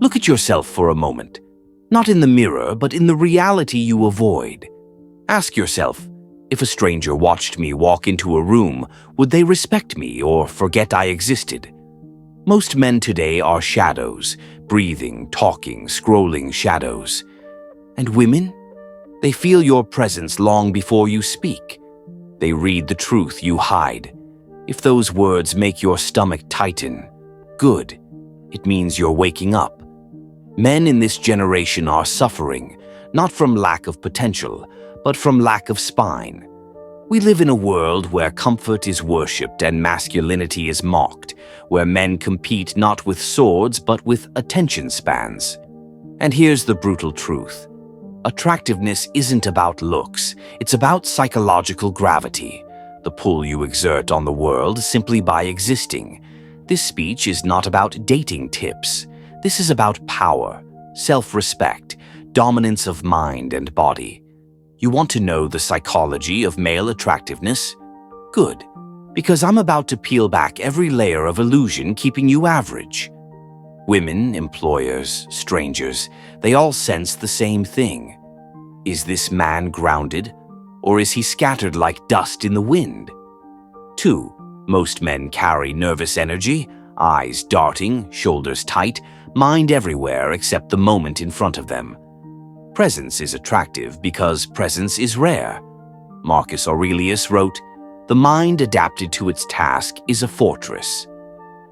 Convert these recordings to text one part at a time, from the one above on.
Look at yourself for a moment. Not in the mirror, but in the reality you avoid. Ask yourself, if a stranger watched me walk into a room, would they respect me or forget I existed? Most men today are shadows, breathing, talking, scrolling shadows. And women? They feel your presence long before you speak. They read the truth you hide. If those words make your stomach tighten, good. It means you're waking up. Men in this generation are suffering, not from lack of potential, but from lack of spine. We live in a world where comfort is worshipped and masculinity is mocked, where men compete not with swords but with attention spans. And here's the brutal truth. Attractiveness isn't about looks, it's about psychological gravity, the pull you exert on the world simply by existing. This speech is not about dating tips. This is about power, self-respect, dominance of mind and body. You want to know the psychology of male attractiveness? Good, because I'm about to peel back every layer of illusion keeping you average. Women, employers, strangers, they all sense the same thing. Is this man grounded, or is he scattered like dust in the wind? 2. Most men carry nervous energy, eyes darting, shoulders tight, mind everywhere except the moment in front of them. Presence is attractive because presence is rare. Marcus Aurelius wrote, "The mind adapted to its task is a fortress."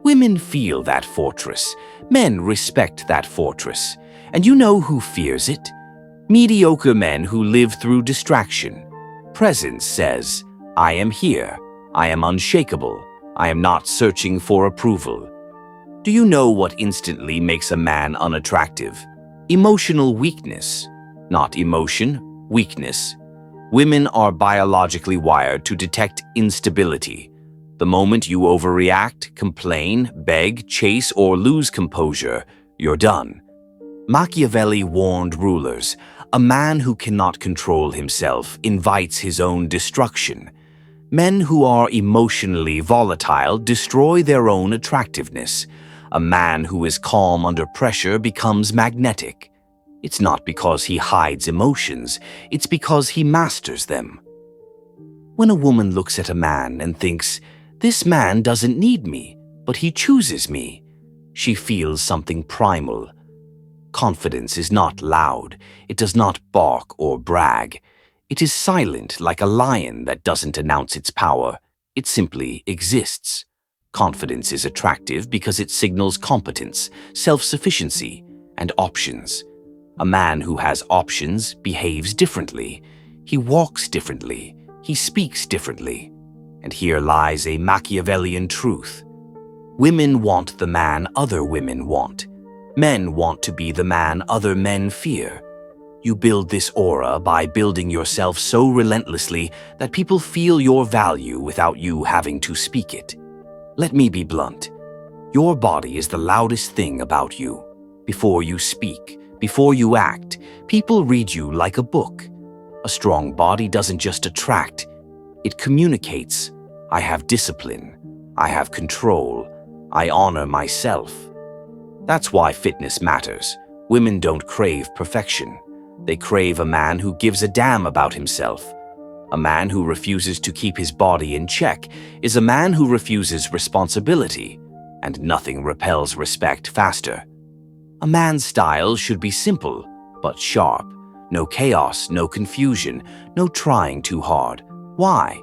Women feel that fortress. Men respect that fortress. And you know who fears it? Mediocre men who live through distraction. Presence says, "I am here. I am unshakable. I am not searching for approval." Do you know what instantly makes a man unattractive? Emotional weakness. Not emotion, weakness. Women are biologically wired to detect instability. The moment you overreact, complain, beg, chase, or lose composure, you're done. Machiavelli warned rulers, a man who cannot control himself invites his own destruction. Men who are emotionally volatile destroy their own attractiveness. A man who is calm under pressure becomes magnetic. It's not because he hides emotions, it's because he masters them. When a woman looks at a man and thinks, "This man doesn't need me, but he chooses me," she feels something primal. Confidence is not loud, it does not bark or brag. It is silent like a lion that doesn't announce its power, it simply exists. Confidence is attractive because it signals competence, self-sufficiency, and options. A man who has options behaves differently. He walks differently. He speaks differently. And here lies a Machiavellian truth. Women want the man other women want. Men want to be the man other men fear. You build this aura by building yourself so relentlessly that people feel your value without you having to speak it. Let me be blunt. Your body is the loudest thing about you. Before you speak, before you act, people read you like a book. A strong body doesn't just attract, it communicates. I have discipline. I have control. I honor myself. That's why fitness matters. Women don't crave perfection. They crave a man who gives a damn about himself. A man who refuses to keep his body in check is a man who refuses responsibility, and nothing repels respect faster. A man's style should be simple, but sharp. No chaos, no confusion, no trying too hard. Why?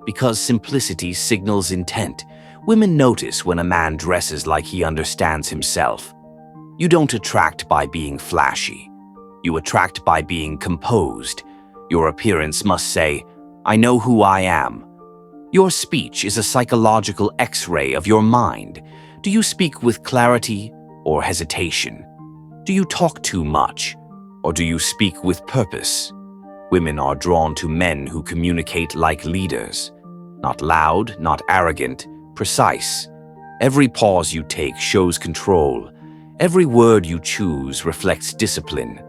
Because simplicity signals intent. Women notice when a man dresses like he understands himself. You don't attract by being flashy. You attract by being composed. Your appearance must say, "I know who I am." Your speech is a psychological X-ray of your mind. Do you speak with clarity or hesitation? Do you talk too much, or do you speak with purpose? Women are drawn to men who communicate like leaders. Not loud, not arrogant, precise. Every pause you take shows control. Every word you choose reflects discipline.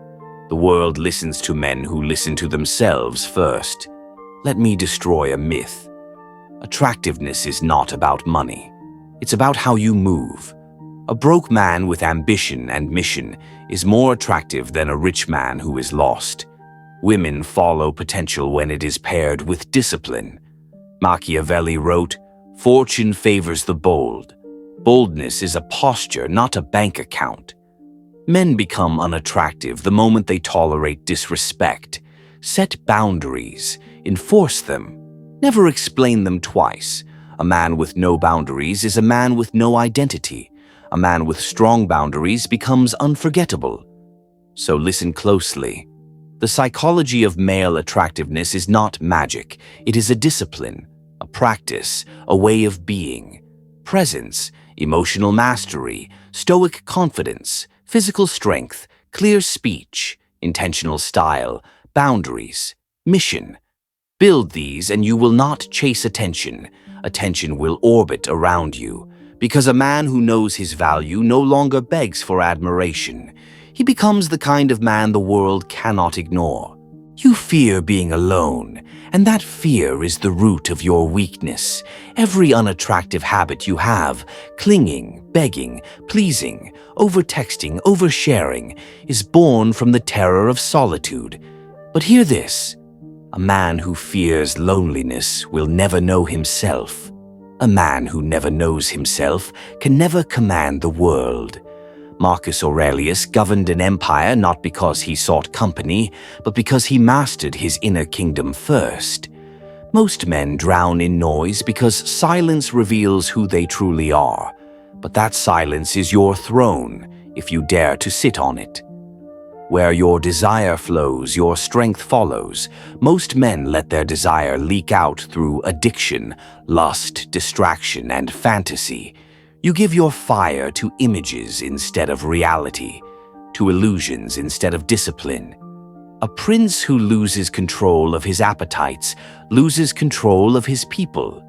The world listens to men who listen to themselves first. Let me destroy a myth. Attractiveness is not about money. It's about how you move. A broke man with ambition and mission is more attractive than a rich man who is lost. Women follow potential when it is paired with discipline. Machiavelli wrote, "Fortune favors the bold. Boldness is a posture, not a bank account." Men become unattractive the moment they tolerate disrespect. Set boundaries, enforce them. Never explain them twice. A man with no boundaries is a man with no identity. A man with strong boundaries becomes unforgettable. So listen closely. The psychology of male attractiveness is not magic. It is a discipline, a practice, a way of being. Presence, emotional mastery, stoic confidence, physical strength, clear speech, intentional style, boundaries, mission. Build these and you will not chase attention. Attention will orbit around you. Because a man who knows his value no longer begs for admiration. He becomes the kind of man the world cannot ignore. You fear being alone, and that fear is the root of your weakness. Every unattractive habit you have, clinging, begging, pleasing, over-texting, oversharing, is born from the terror of solitude. But hear this. A man who fears loneliness will never know himself. A man who never knows himself can never command the world. Marcus Aurelius governed an empire not because he sought company, but because he mastered his inner kingdom first. Most men drown in noise because silence reveals who they truly are. But that silence is your throne, if you dare to sit on it. Where your desire flows, your strength follows. Most men let their desire leak out through addiction, lust, distraction, and fantasy. You give your fire to images instead of reality, to illusions instead of discipline. A prince who loses control of his appetites loses control of his people.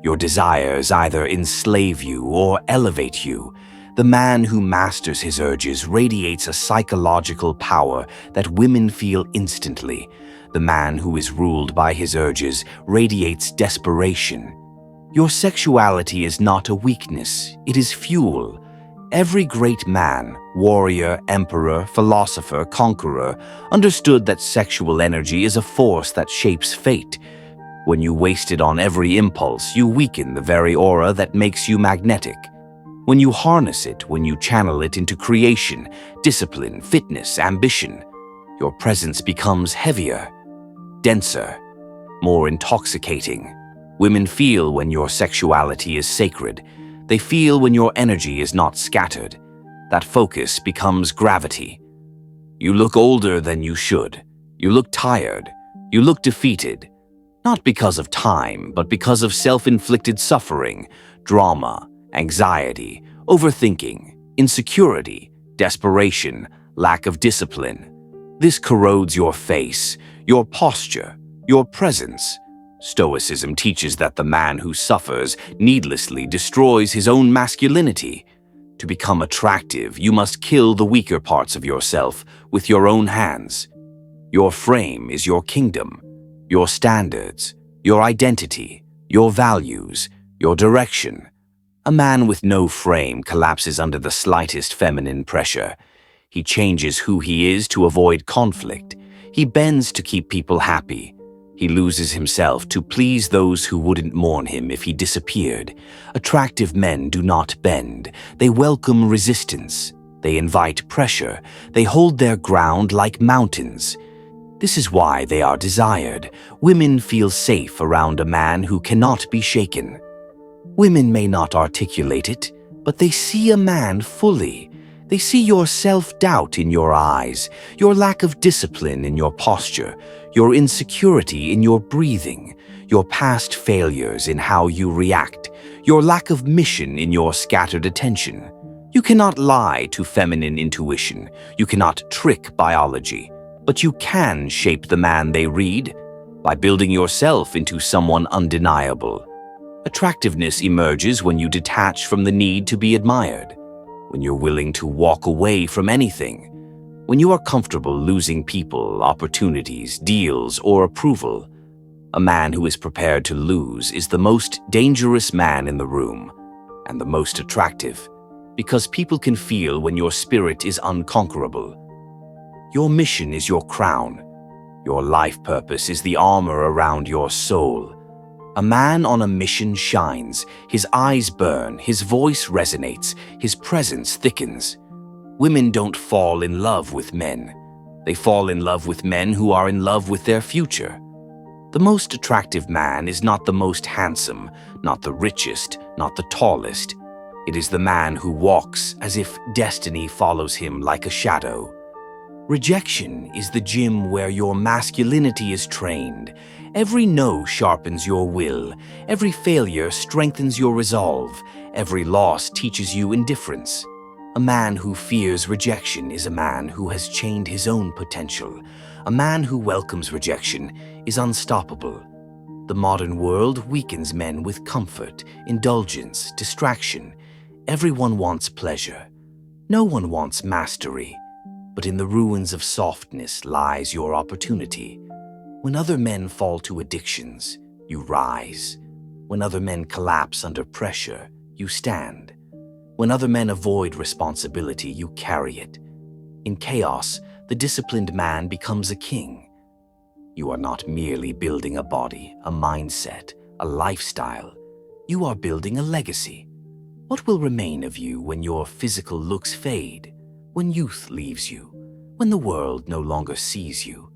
Your desires either enslave you or elevate you. The man who masters his urges radiates a psychological power that women feel instantly. The man who is ruled by his urges radiates desperation. Your sexuality is not a weakness, it is fuel. Every great man, warrior, emperor, philosopher, conqueror, understood that sexual energy is a force that shapes fate. When you waste it on every impulse, you weaken the very aura that makes you magnetic. When you harness it, when you channel it into creation, discipline, fitness, ambition, your presence becomes heavier, denser, more intoxicating. Women feel when your sexuality is sacred. They feel when your energy is not scattered. That focus becomes gravity. You look older than you should. You look tired. You look defeated. Not because of time, but because of self-inflicted suffering, drama, anxiety, overthinking, insecurity, desperation, lack of discipline. This corrodes your face, your posture, your presence. Stoicism teaches that the man who suffers needlessly destroys his own masculinity. To become attractive, you must kill the weaker parts of yourself with your own hands. Your frame is your kingdom, your standards, your identity, your values, your direction. A man with no frame collapses under the slightest feminine pressure. He changes who he is to avoid conflict. He bends to keep people happy. He loses himself to please those who wouldn't mourn him if he disappeared. Attractive men do not bend. They welcome resistance. They invite pressure. They hold their ground like mountains. This is why they are desired. Women feel safe around a man who cannot be shaken. Women may not articulate it, but they see a man fully. They see your self-doubt in your eyes, your lack of discipline in your posture, your insecurity in your breathing, your past failures in how you react, your lack of mission in your scattered attention. You cannot lie to feminine intuition. You cannot trick biology, but you can shape the man they read by building yourself into someone undeniable. Attractiveness emerges when you detach from the need to be admired, when you're willing to walk away from anything, when you are comfortable losing people, opportunities, deals, or approval. A man who is prepared to lose is the most dangerous man in the room and the most attractive. because people can feel when your spirit is unconquerable. Your mission is your crown. Your life purpose is the armor around your soul. A man on a mission shines, his eyes burn, his voice resonates, his presence thickens. Women don't fall in love with men. They fall in love with men who are in love with their future. The most attractive man is not the most handsome, not the richest, not the tallest. It is the man who walks as if destiny follows him like a shadow. Rejection is the gym where your masculinity is trained. Every no sharpens your will. Every failure strengthens your resolve. Every loss teaches you indifference. A man who fears rejection is a man who has chained his own potential. A man who welcomes rejection is unstoppable. The modern world weakens men with comfort, indulgence, distraction. Everyone wants pleasure. No one wants mastery. But in the ruins of softness lies your opportunity. When other men fall to addictions, you rise. When other men collapse under pressure, you stand. When other men avoid responsibility, you carry it. In chaos, the disciplined man becomes a king. You are not merely building a body, a mindset, a lifestyle. You are building a legacy. What will remain of you when your physical looks fade? When youth leaves you, when the world no longer sees you,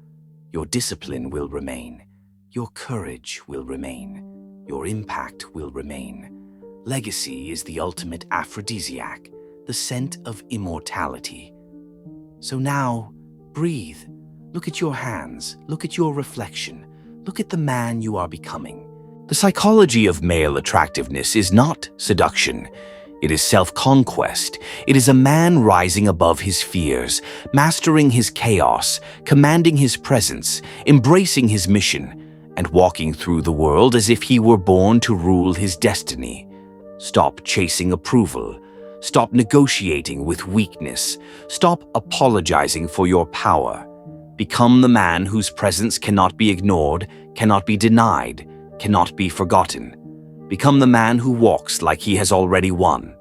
your discipline will remain, your courage will remain, your impact will remain. Legacy is the ultimate aphrodisiac, the scent of immortality. So now, breathe. Look at your hands, look at your reflection, look at the man you are becoming. The psychology of male attractiveness is not seduction. It is self-conquest. It is a man rising above his fears, mastering his chaos, commanding his presence, embracing his mission, and walking through the world as if he were born to rule his destiny. Stop chasing approval. Stop negotiating with weakness. Stop apologizing for your power. Become the man whose presence cannot be ignored, cannot be denied, cannot be forgotten. Become the man who walks like he has already won.